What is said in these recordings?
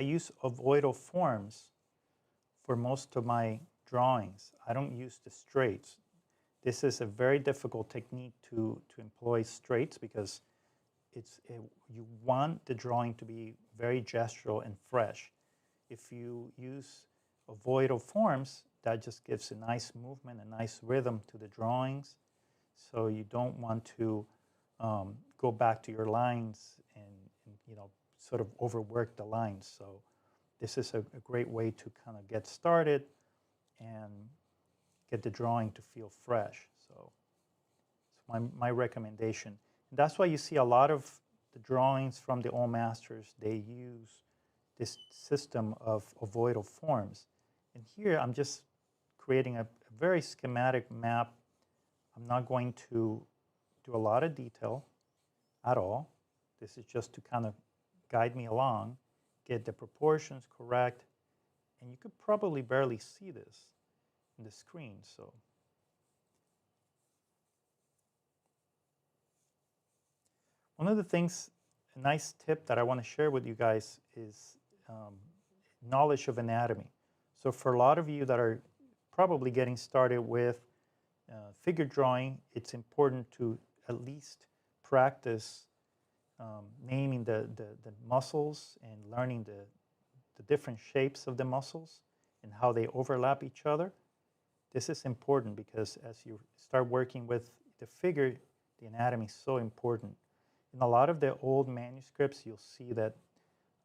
I use ovoidal forms for most of my drawings. I don't use the straights. This is a very difficult technique to employ straights because you want the drawing to be very gestural and fresh. If you use ovoidal forms, that just gives a nice movement, a nice rhythm to the drawings. So you don't want to go back to your lines and sort of overwork the lines. So this is a great way to kind of get started and get the drawing to feel fresh. So it's my recommendation. And that's why you see a lot of the drawings from the old masters, they use this system of ovoidal forms. And here I'm just creating a very schematic map. I'm not going to do a lot of detail at all. This is just to kind of guide me along, get the proportions correct, and you could probably barely see this in the screen. So one of the things, a nice tip that I want to share with you guys is knowledge of anatomy. So for a lot of you that are probably getting started with figure drawing, it's important to at least practice naming the muscles and learning the different shapes of the muscles and how they overlap each other. This is important because as you start working with the figure, the anatomy is so important. In a lot of the old manuscripts, you'll see that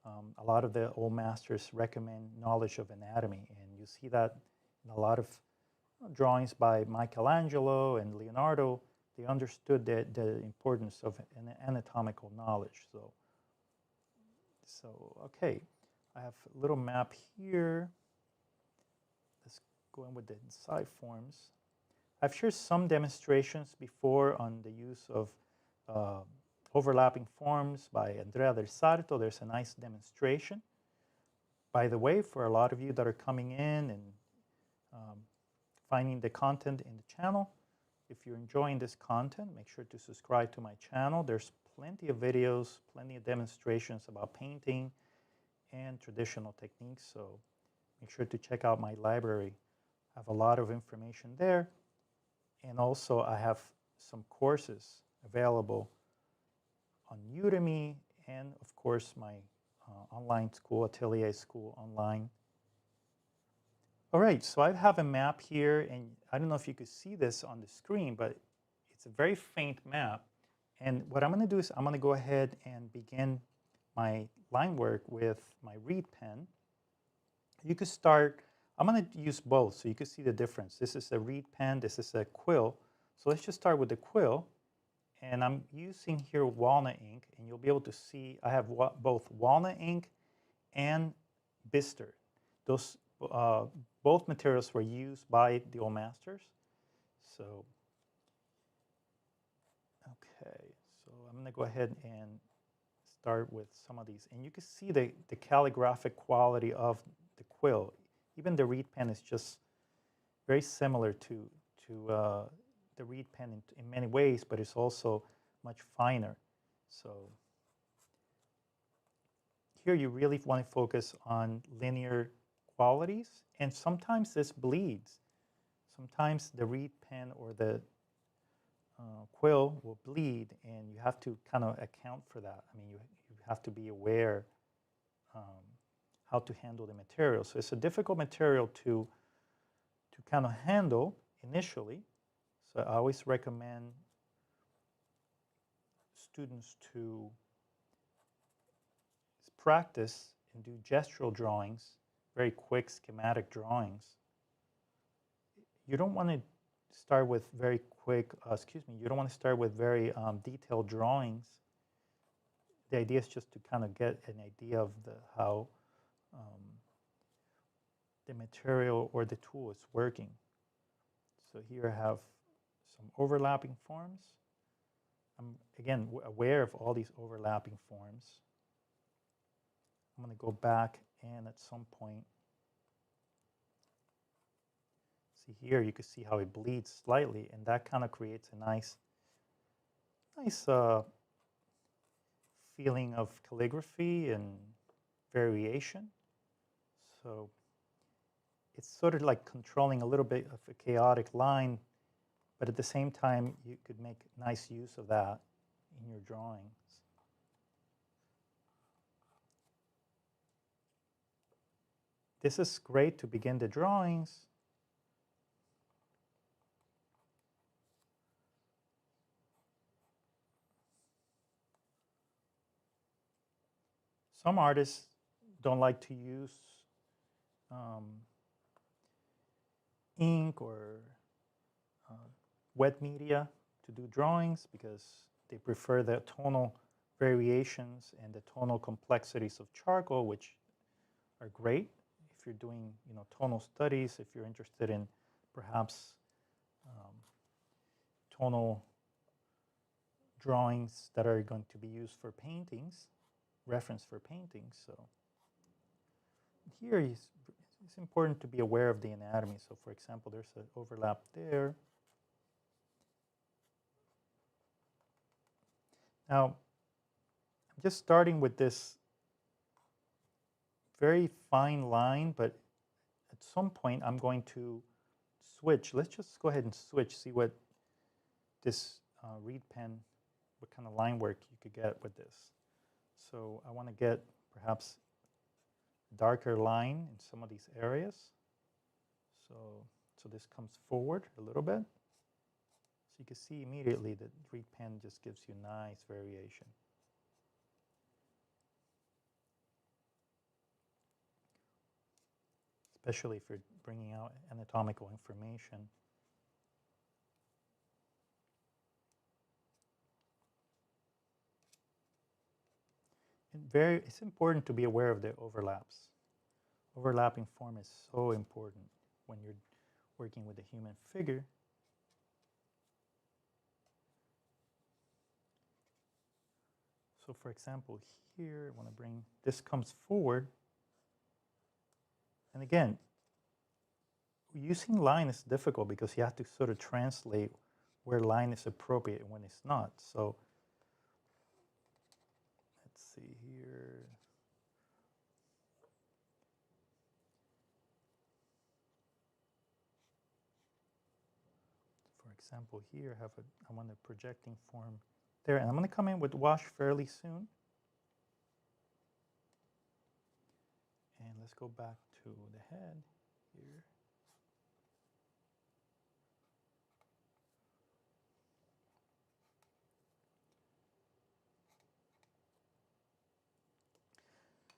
a lot of the old masters recommend knowledge of anatomy, and you see that in a lot of drawings by Michelangelo and Leonardo. They understood the importance of an anatomical knowledge. So okay, I have a little map here. Let's go in with the side forms. I've shared some demonstrations before on the use of overlapping forms by Andrea del Sarto. There's a nice demonstration. By the way, for a lot of you that are coming in and finding the content in the channel, if you're enjoying this content, make sure to subscribe to my channel. There's plenty of videos, plenty of demonstrations about painting and traditional techniques, so make sure to check out my library. I have a lot of information there, and also I have some courses available on Udemy, and of course my online school, Atelier School Online. All right, so I have a map here, and I don't know if you could see this on the screen, but it's a very faint map. And what I'm going to do is I'm going to go ahead and begin my line work with my reed pen. You could start, I'm going to use both so you can see the difference. This is a reed pen, this is a quill. So let's just start with the quill. And I'm using here walnut ink, and you'll be able to see I have both walnut ink and bister. Those both materials were used by the old masters. So, okay, so I'm going to go ahead and start with some of these. And you can see the calligraphic quality of the quill. Even the reed pen is just very similar to the reed pen in many ways, but it's also much finer. So here you really want to focus on linear qualities, and sometimes this bleeds. Sometimes the reed pen or the quill will bleed, and you have to kind of account for that. I mean, you have to be aware how to handle the material. So it's a difficult material to kind of handle initially. So I always recommend students to practice and do gestural drawings, very quick schematic drawings. You don't want to start with very quick, you don't want to start with very detailed drawings. The idea is just to kind of get an idea of how the material or the tool is working. So here I have some overlapping forms. I'm, again, aware of all these overlapping forms. I'm going to go back and at some point, see here, you can see how it bleeds slightly, and that kind of creates a nice feeling of calligraphy and variation. So it's sort of like controlling a little bit of a chaotic line, but at the same time, you could make nice use of that in your drawings. This is great to begin the drawings. Some artists don't like to use ink or wet media to do drawings because they prefer the tonal variations and the tonal complexities of charcoal, which are great if you're doing tonal studies, if you're interested in perhaps tonal drawings that are going to be used for paintings, reference for paintings. So here it's important to be aware of the anatomy. So for example, there's an overlap there. Now, I'm just starting with this very fine line, but at some point I'm going to switch. Let's just go ahead and switch, see what this reed pen, what kind of line work you could get with this. So I want to get perhaps a darker line in some of these areas. So this comes forward a little bit. So you can see immediately that reed pen just gives you nice variation. Especially if you're bringing out anatomical information. And it's important to be aware of the overlaps. Overlapping form is so important when you're working with a human figure. So for example, here, I want to bring, this comes forward. And again, using line is difficult because you have to sort of translate where line is appropriate and when it's not. So let's see here. For example, here I want a projecting form there, and I'm going to come in with wash fairly soon. And let's go back to the head here.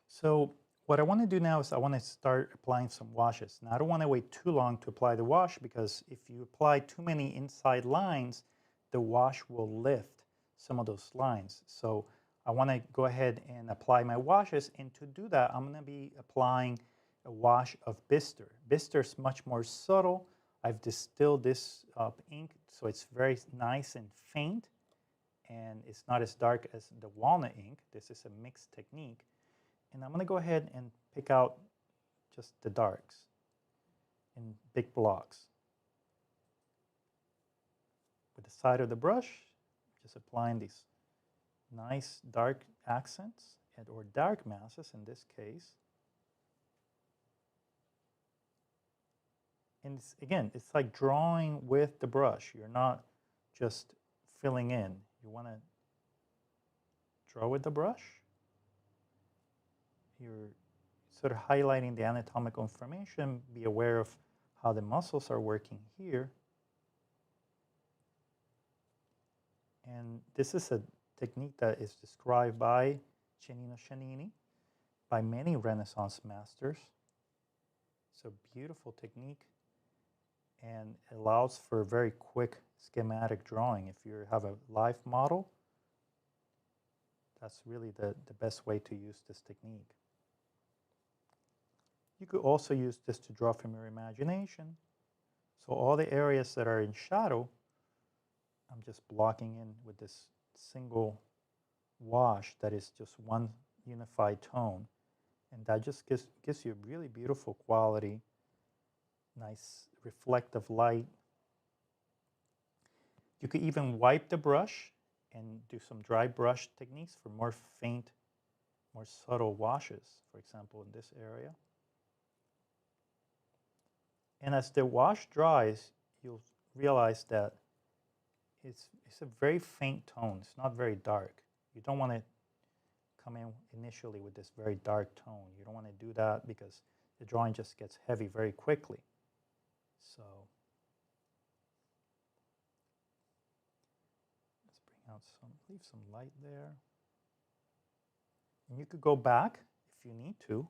So what I want to do now is I want to start applying some washes. Now I don't want to wait too long to apply the wash because if you apply too many inside lines, the wash will lift some of those lines. So I want to go ahead and apply my washes, and to do that I'm going to be applying a wash of bister. Bister is much more subtle. I've distilled this ink so it's very nice and faint, and it's not as dark as the walnut ink. This is a mixed technique. And I'm going to go ahead and pick out just the darks in big blocks. With the side of the brush, just applying these nice dark accents or dark masses in this case. And again, it's like drawing with the brush. You're not just filling in. You want to draw with the brush. You're sort of highlighting the anatomical information. Be aware of how the muscles are working here. And this is a technique that is described by Cennino Ciannini, by many Renaissance masters. It's a beautiful technique and allows for a very quick schematic drawing. If you have a live model, that's really the best way to use this technique. You could also use this to draw from your imagination. So all the areas that are in shadow, I'm just blocking in with this single wash that is just one unified tone. And that just gives you a really beautiful quality, nice reflective light. You could even wipe the brush and do some dry brush techniques for more more subtle washes, for example, in this area. And as the wash dries, you'll realize that it's a very faint tone. It's not very dark. You don't want to come in initially with this very dark tone. You don't want to do that because the drawing just gets heavy very quickly. So let's bring out leave some light there. And you could go back if you need to.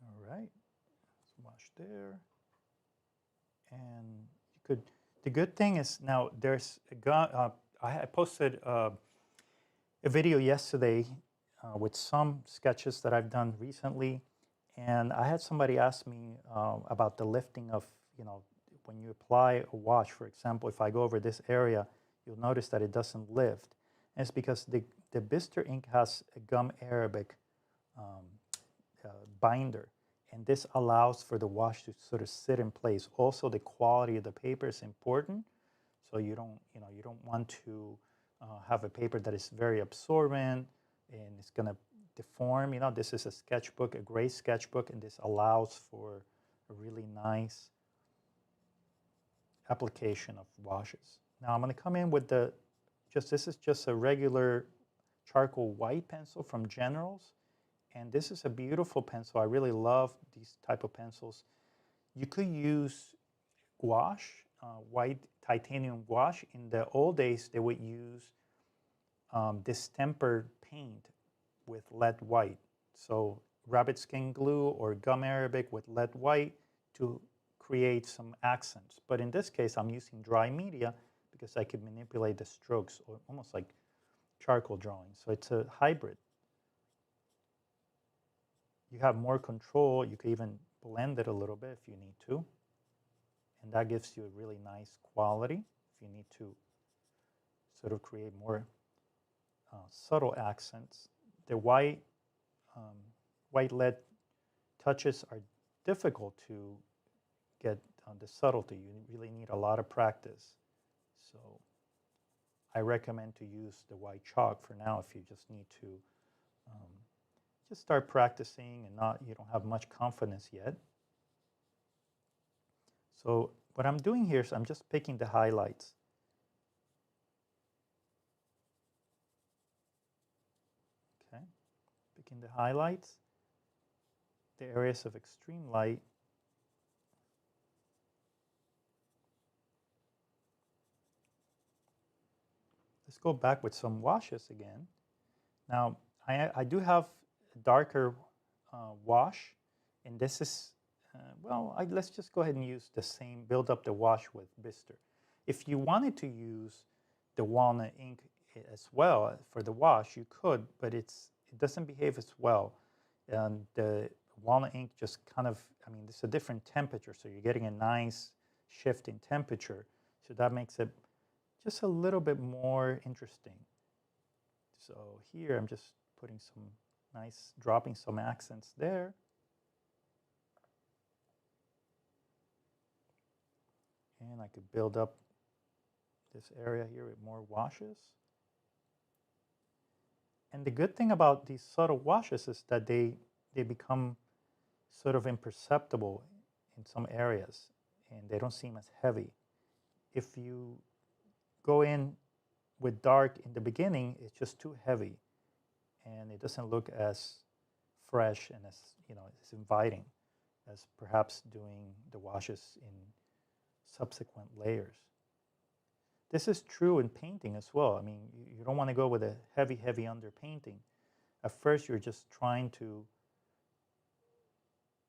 All right, let's wash there. And you could, the good thing is now there's I posted a video yesterday with some sketches that I've done recently. And I had somebody ask me about the lifting of, when you apply a wash, for example, if I go over this area, you'll notice that it doesn't lift. And it's because the bister ink has a gum arabic binder. And this allows for the wash to sort of sit in place. Also, the quality of the paper is important. So you don't want to have a paper that is very absorbent and it's going to deform. This is a sketchbook, a gray sketchbook, and this allows for a really nice application of washes. Now I'm going to come in with this is just a regular charcoal white pencil from Generals. And this is a beautiful pencil. I really love these type of pencils. You could use gouache, white titanium gouache. In the old days, they would use distempered paint with lead white. So rabbit skin glue or gum arabic with lead white to create some accents. But in this case, I'm using dry media because I can manipulate the strokes, or almost like charcoal drawing. So it's a hybrid. You have more control. You can even blend it a little bit if you need to. And that gives you a really nice quality if you need to sort of create more subtle accents. The white lead touches are difficult to get the subtlety. You really need a lot of practice. So I recommend to use the white chalk for now if you just need to just start practicing and you don't have much confidence yet. So what I'm doing here is I'm just picking the highlights. Okay, picking the highlights, the areas of extreme light. Let's go back with some washes again. Now, I do have a darker wash, and this is, let's just go ahead and use the same, build up the wash with bister. If you wanted to use the walnut ink as well for the wash, you could, but it doesn't behave as well. And the walnut ink just kind of, it's a different temperature, so you're getting a nice shift in temperature. So that makes it just a little bit more interesting. So here I'm just putting some dropping some accents there. And I could build up this area here with more washes. And the good thing about these subtle washes is that they become sort of imperceptible in some areas, and they don't seem as heavy. If you go in with dark in the beginning, it's just too heavy, and it doesn't look as fresh and as as inviting as perhaps doing the washes in subsequent layers. This is true in painting as well. You don't want to go with a heavy underpainting. At first, you're just trying to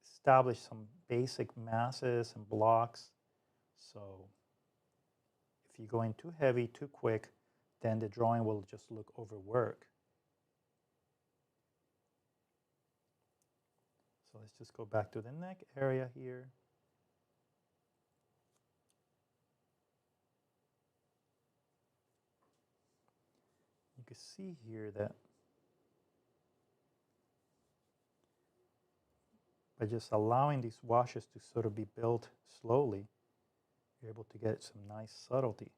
establish some basic masses and blocks. So if you go in too heavy, too quick, then the drawing will just look overworked. So let's just go back to the neck area here. You can see here that by just allowing these washes to sort of be built slowly, you're able to get some nice subtlety.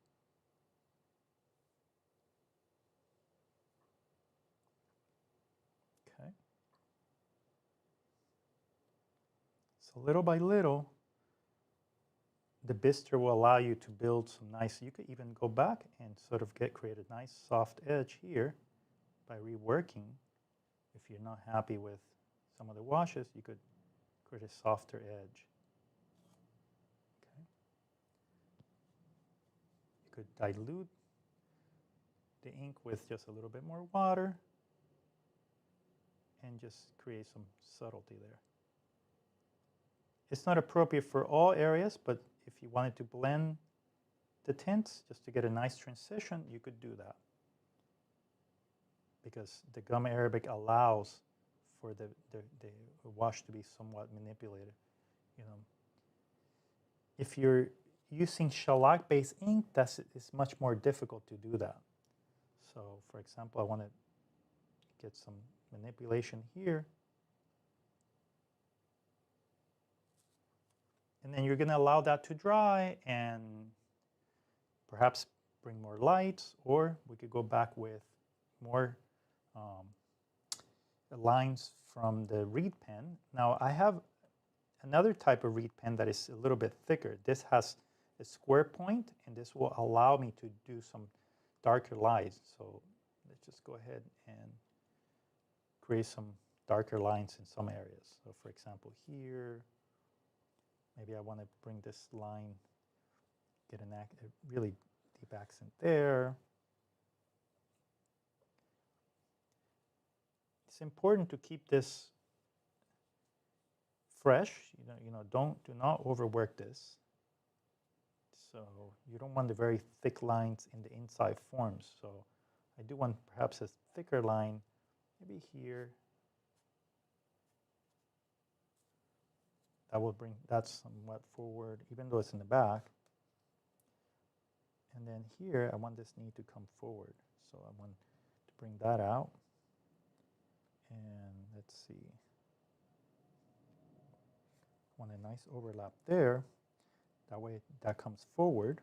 Okay. So little by little, the bister will allow you to build some nice, you could even go back and sort of create a nice soft edge here by reworking. If you're not happy with some of the washes, you could create a softer edge. Okay. You could dilute the ink with just a little bit more water and just create some subtlety there. It's not appropriate for all areas, but if you wanted to blend the tints just to get a nice transition, you could do that. Because the gum arabic allows for the wash to be somewhat manipulated. You know, if you're using shellac-based ink, it's much more difficult to do that. So, for example, I want to get some manipulation here. And then you're going to allow that to dry and perhaps bring more lights, or we could go back with more lines from the reed pen. Now, I have another type of reed pen that is a little bit thicker. This has a square point, and this will allow me to do some darker lines. So let's just go ahead and create some darker lines in some areas. So for example, here, maybe I want to bring this line, get a really deep accent there. It's important to keep this fresh. Do not overwork this. So you don't want the very thick lines in the inside forms. So I do want perhaps a thicker line, maybe here. That will bring that somewhat forward, even though it's in the back. And then here, I want this knee to come forward. So I want to bring that out. And let's see. I want a nice overlap there. That way that comes forward.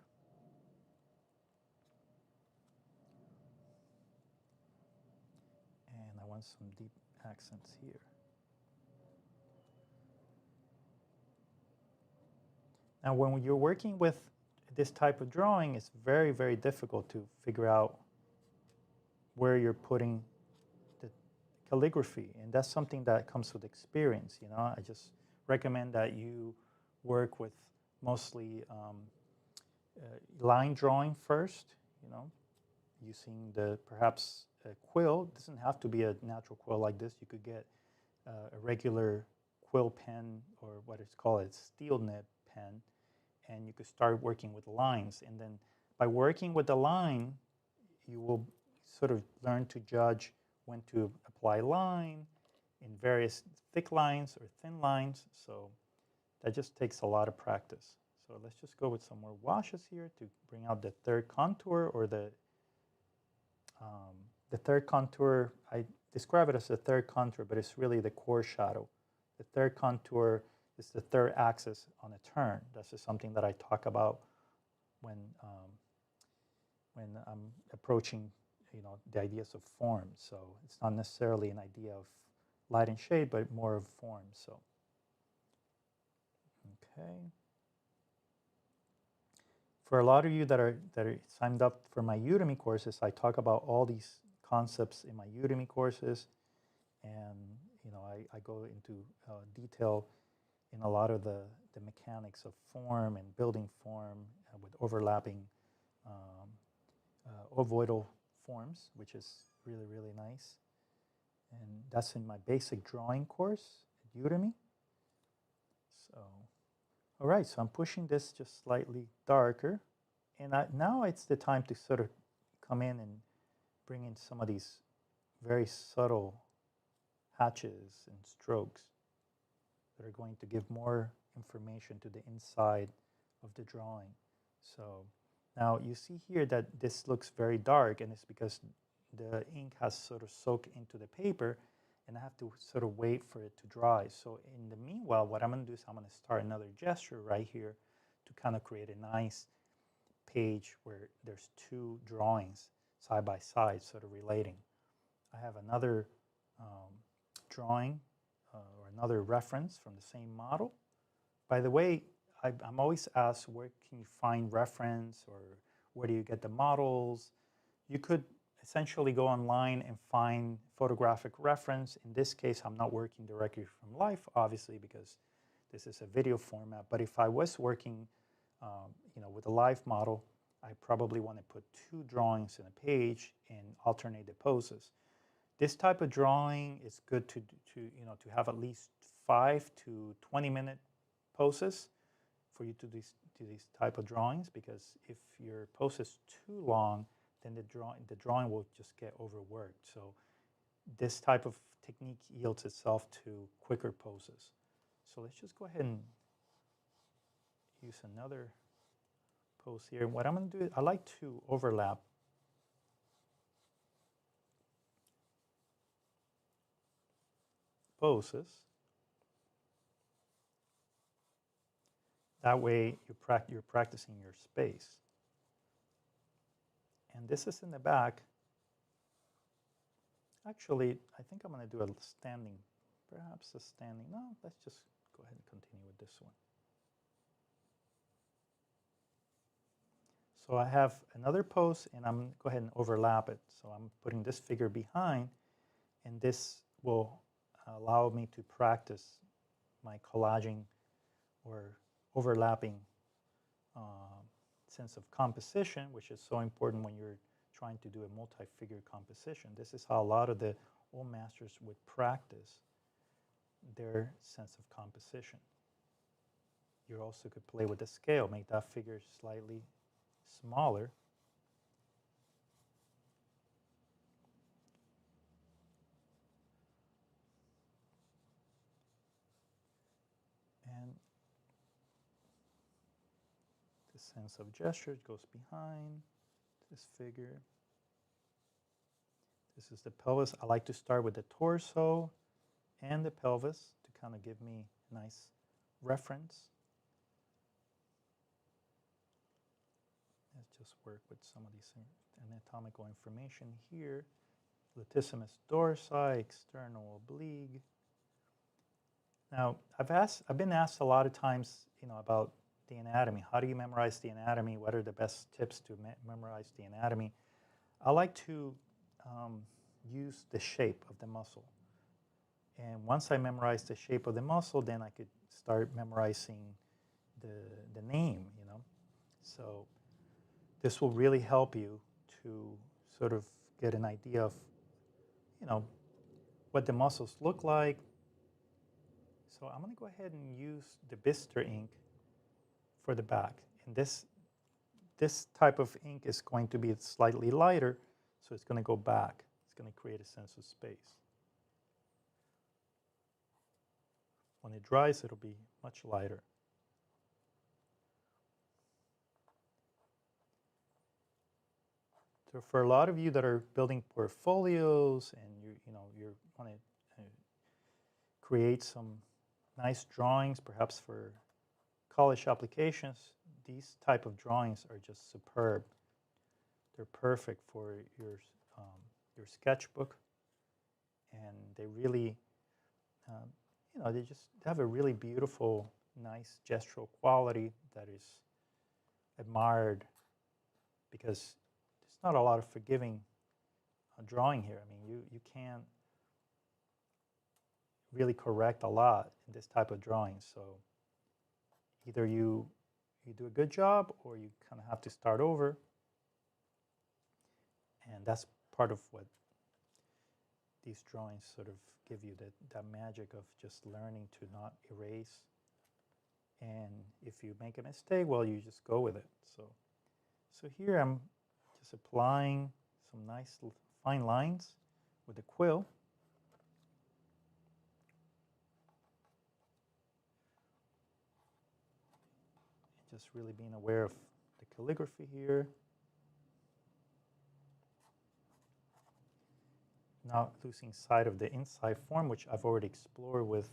And I want some deep accents here. Now, when you're working with this type of drawing, it's very, very difficult to figure out where you're putting the calligraphy. And that's something that comes with experience. I just recommend that you work with mostly line drawing first, using perhaps a quill. It doesn't have to be a natural quill like this. You could get a regular quill pen, or what it's called, a steel nib pen, and you could start working with lines. And then by working with the line, you will sort of learn to judge when to apply line in various thick lines or thin lines. So that just takes a lot of practice. So let's just go with some more washes here to bring out the third contour, or the third contour. I describe it as the third contour, but it's really the core shadow. The third contour is the third axis on a turn. This is something that I talk about when I'm approaching, the ideas of form. So it's not necessarily an idea of light and shade, but more of form. So, okay. For a lot of you that are signed up for my Udemy courses, I talk about all these concepts in my Udemy courses, and I go into detail in a lot of the mechanics of form and building form with overlapping ovoidal forms, which is really, really nice. And that's in my basic drawing course at Udemy. So, all right, so I'm pushing this just slightly darker. And now it's the time to sort of come in and bring in some of these very subtle hatches and strokes that are going to give more information to the inside of the drawing. So now you see here that this looks very dark, and it's because the ink has sort of soaked into the paper, and I have to sort of wait for it to dry. So in the meanwhile, what I'm going to do is I'm going to start another gesture right here to kind of create a nice page where there's two drawings side by side sort of relating. I have another drawing or another reference from the same model. By the way, I'm always asked, where can you find reference, or where do you get the models? You could essentially go online and find photographic reference. In this case, I'm not working directly from life, obviously, because this is a video format. But if I was working with a live model, I probably want to put 2 drawings in a page and alternate the poses. This type of drawing is good to have at least 5 to 20-minute poses for you to do these type of drawings, because if your pose is too long, then the drawing will just get overworked. So this type of technique yields itself to quicker poses. So let's just go ahead and use another pose here. What I'm going to do, I like to overlap poses. That way you're practicing your space. And this is in the back. Actually, I think I'm going to do a standing, perhaps a standing. No, let's just go ahead and continue with this one. So I have another pose, and I'm going to go ahead and overlap it. So I'm putting this figure behind, and this will allow me to practice my collaging or overlapping sense of composition, which is so important when you're trying to do a multi-figure composition. This is how a lot of the old masters would practice their sense of composition. You also could play with the scale, make that figure slightly smaller. And the sense of gesture goes behind this figure. This is the pelvis. I like to start with the torso and the pelvis to kind of give me a nice reference. Let's just work with some of these anatomical information here. Latissimus dorsi, external oblique. Now, I've been asked a lot of times, about the anatomy. How do you memorize the anatomy? What are the best tips to memorize the anatomy? I like to use the shape of the muscle. And once I memorize the shape of the muscle, then I could start memorizing the name, So this will really help you to sort of get an idea of, what the muscles look like. So I'm going to go ahead and use the bister ink for the back. And this type of ink is going to be slightly lighter, so it's going to go back. It's going to create a sense of space. When it dries, it'll be much lighter. So for a lot of you that are building portfolios and you want to create some nice drawings, perhaps for college applications, these type of drawings are just superb. They're perfect for your sketchbook, and they really, they just have a really beautiful, nice gestural quality that is admired, because there's not a lot of forgiving drawing here. I mean, you can't really correct a lot in this type of drawing. So either you do a good job, or you kind of have to start over. And that's part of what these drawings sort of give you, that magic of just learning to not erase. And if you make a mistake, well, you just go with it. So here I'm just applying some nice fine lines with the quill. Just really being aware of the calligraphy here. Not losing sight of the inside form, which I've already explored with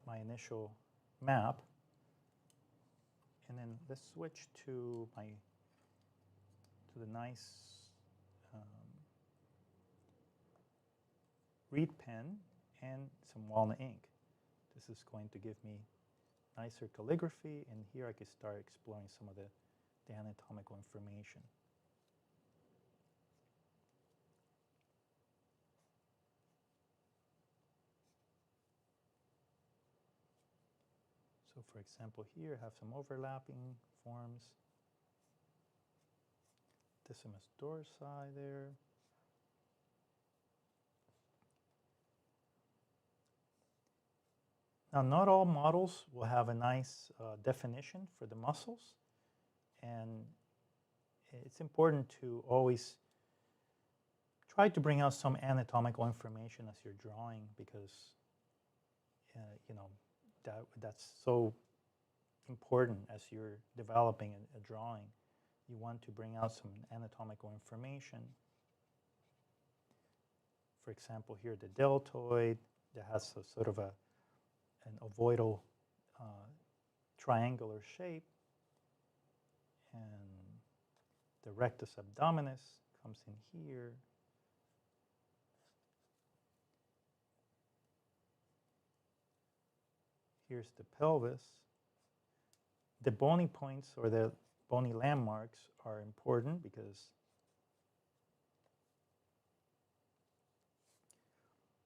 my initial map. And then let's switch to the nice reed pen and some walnut ink. This is going to give me nicer calligraphy, and here I could start exploring some of the anatomical information. So for example, here I have some overlapping forms. Decimus dorsi there. Now, not all models will have a nice definition for the muscles, and it's important to always try to bring out some anatomical information as you're drawing, because you know, that's so important as you're developing a drawing. You want to bring out some anatomical information. For example, here the deltoid that has a sort of an ovoidal triangular shape, and the rectus abdominis comes in here. Here's the pelvis. The bony points or the bony landmarks are important because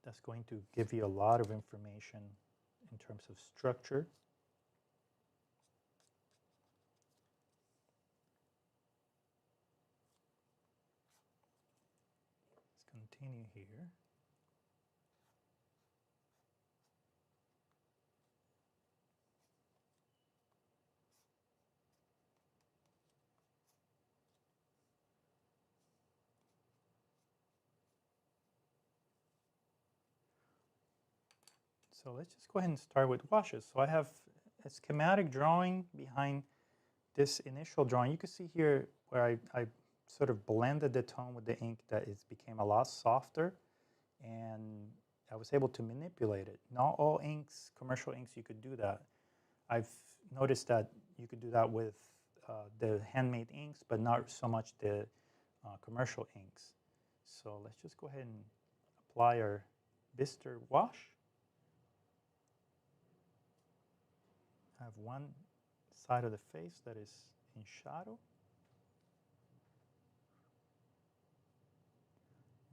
that's going to give you a lot of information in terms of structure. Let's continue here. So let's just go ahead and start with washes. So I have a schematic drawing behind this initial drawing. You can see here where I sort of blended the tone with the ink, that it became a lot softer, and I was able to manipulate it. Not all inks, commercial inks, you could do that. I've noticed that you could do that with the handmade inks, but not so much the commercial inks. So let's just go ahead and apply our bister wash. I have one side of the face that is in shadow.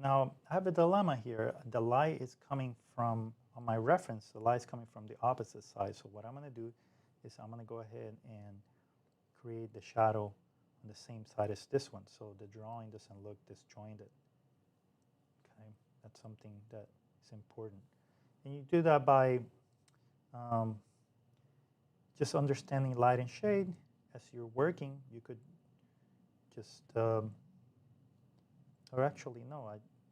Now, I have a dilemma here. The light is coming from, on my reference, the light is coming from the opposite side. So what I'm going to do is I'm going to go ahead and create the shadow on the same side as this one, so the drawing doesn't look disjointed. Okay, that's something that is important. And you do that by just understanding light and shade. As you're working, you could just, or actually, no,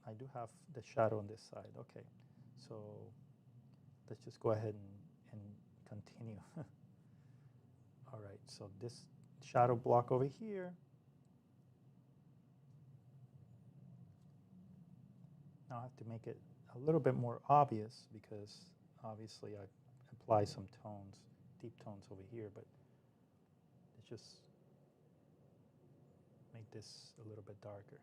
I do have the shadow on this side. Okay, so let's just go ahead and continue. All right, so this shadow block over here. Now I have to make it a little bit more obvious, because obviously I apply some tones, deep tones over here, but let's just make this a little bit darker.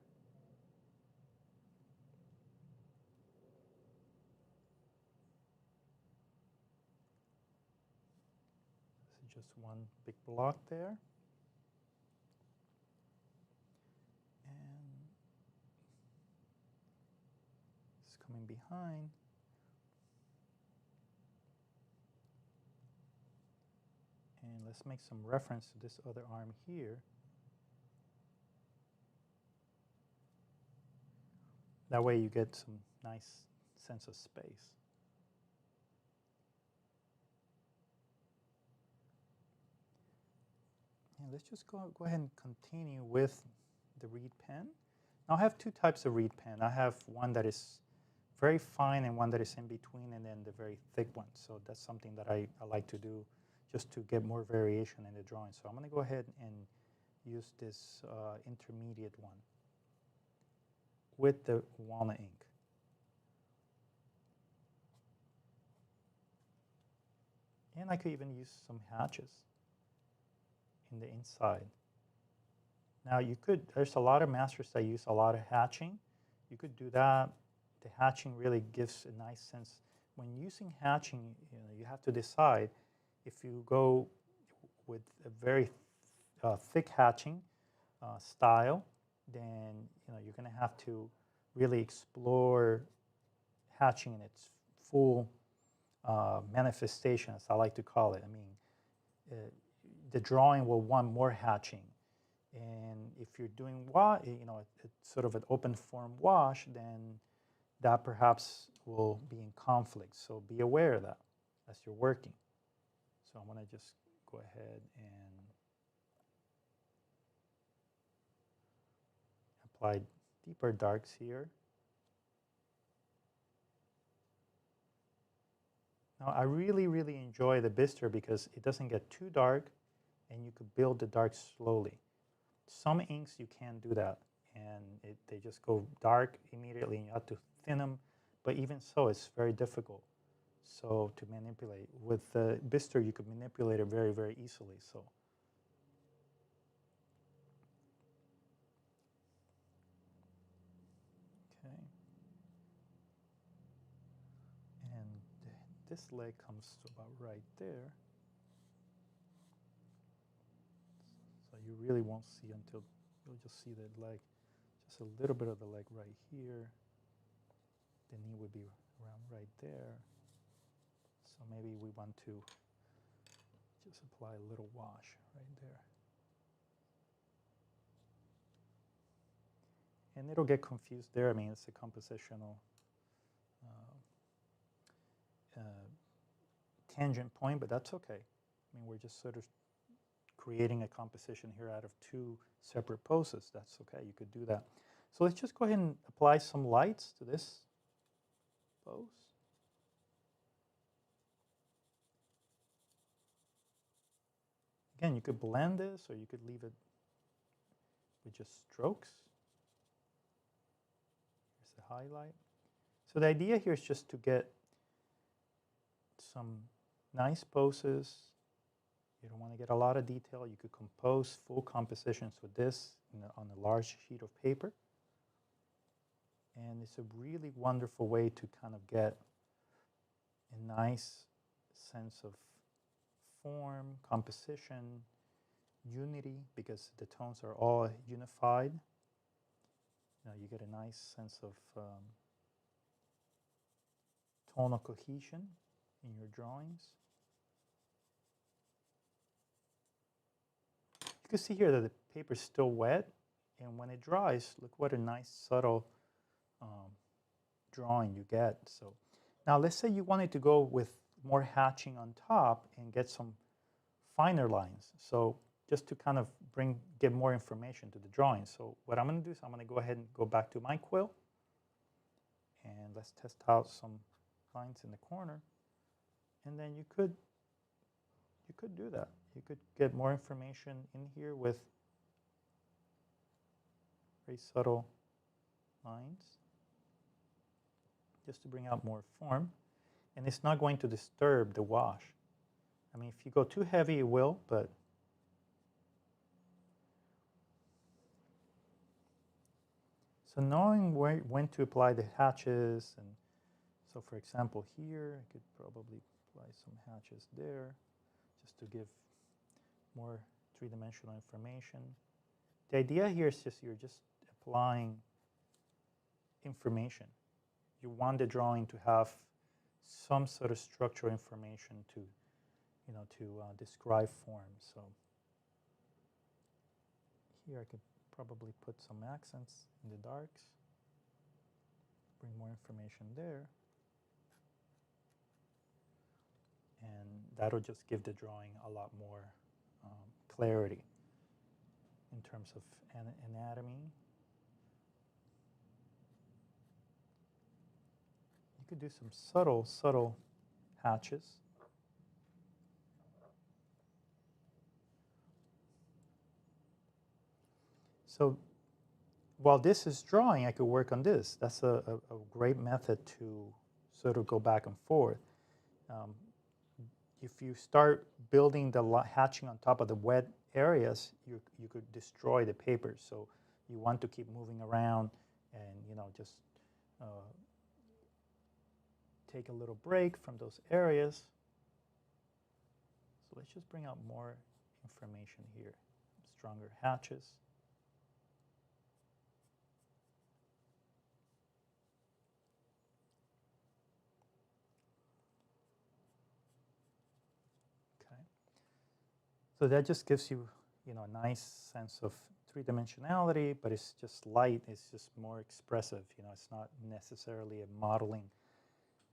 This is just one big block there. And it's coming behind. And let's make some reference to this other arm here. That way you get some nice sense of space. And let's just go ahead and continue with the reed pen. Now I have two types of reed pen. I have one that is very fine and one that is in between, and then the very thick one. So that's something that I like to do just to get more variation in the drawing. So I'm going to go ahead and use this intermediate one with the walnut ink. And I could even use some hatches in the inside. Now you could, there's a lot of masters that use a lot of hatching. You could do that. the hatching really gives a nice sense. When using hatching, you have to decide if you go with a very thick hatching style, then you're going to have to really explore hatching in its full manifestation, as I like to call it. I mean, the drawing will want more hatching, and if you're doing it's sort of an open form wash, then that perhaps will be in conflict. So be aware of that as you're working. So I'm going to just go ahead and apply deeper darks here. Now I really, really enjoy the bister because it doesn't get too dark and you could build the darks slowly. Some inks you can't do that, and they just go dark immediately and you have to thin them, but even so it's very difficult to manipulate. With the bister you could manipulate it very, very easily. So okay, and this leg comes to about right there. So you really won't see until you'll just see the leg, just a little bit of the leg right here. The knee would be around right there. So maybe we want to just apply a little wash right there. And it'll get confused there. I mean, it's a compositional tangent point, but that's okay. I mean, we're just sort of creating a composition here out of two separate poses. That's okay. You could do that. So let's just go ahead and apply some lights to this pose. Again, you could blend this or you could leave it with just strokes. Here's the highlight. So the idea here is just to get some nice poses. You don't want to get a lot of detail. You could compose full compositions with this on a large sheet of paper. And it's a really wonderful way to kind of get a nice sense of form, composition, unity, because the tones are all unified. You get a nice sense of tonal cohesion in your drawings. You can see here that the paper is still wet, and when it dries, look what a nice subtle drawing you get. So now let's say you wanted to go with more hatching on top and get some finer lines. So just to kind of give more information to the drawing. So what I'm going to do is I'm going to go ahead and go back to my quill, and let's test out some lines in the corner. And then you could do that. You could get more information in here with very subtle lines, just to bring out more form. And it's not going to disturb the wash. I mean, if you go too heavy, it will, but so knowing when to apply the hatches, and so for example here, I could probably apply some hatches there just to give more three-dimensional information. The idea here is just you're just applying information. You want the drawing to have some sort of structural information to describe form. So here I could probably put some accents in the darks, bring more information there, and that'll just give the drawing a lot more clarity in terms of anatomy. You could do some subtle hatches. So while this is drawing, I could work on this. That's a great method to sort of go back and forth. If you start building the hatching on top of the wet areas, you could destroy the paper. So you want to keep moving around and just take a little break from those areas. So let's just bring out more information here. Stronger hatches. Okay. So that just gives you, a nice sense of three-dimensionality, but it's just light. It's just more expressive. It's not necessarily a modeling,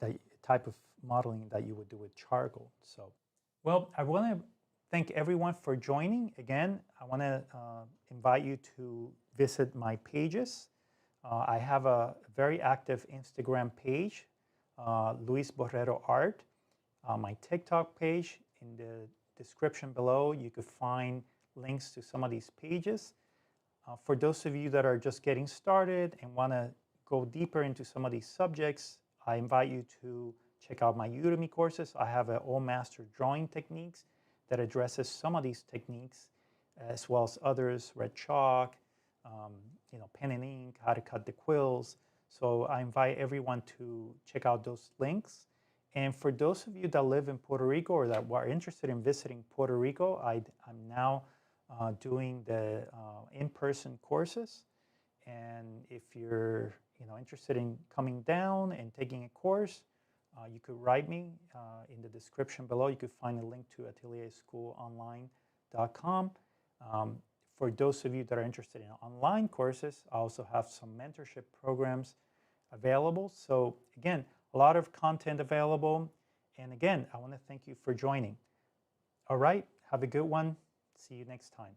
that type of modeling that you would do with charcoal. So, well, I want to thank everyone for joining. Again, I want to invite you to visit my pages. I have a very active Instagram page, Luis Borrero Art. My TikTok page, in the description below, you could find links to some of these pages. For those of you that are just getting started and want to go deeper into some of these subjects, I invite you to check out my Udemy courses. I have an All Master Drawing Techniques that addresses some of these techniques, as well as others, red chalk, pen and ink, how to cut the quills. So I invite everyone to check out those links. And for those of you that live in Puerto Rico or that are interested in visiting Puerto Rico, I'm now doing the in-person courses. And if you're interested in coming down and taking a course, you could write me in the description below. You could find a link to atelierschoolonline.com. For those of you that are interested in online courses, I also have some mentorship programs available. So again, a lot of content available. And again, I want to thank you for joining. All right, have a good one. See you next time.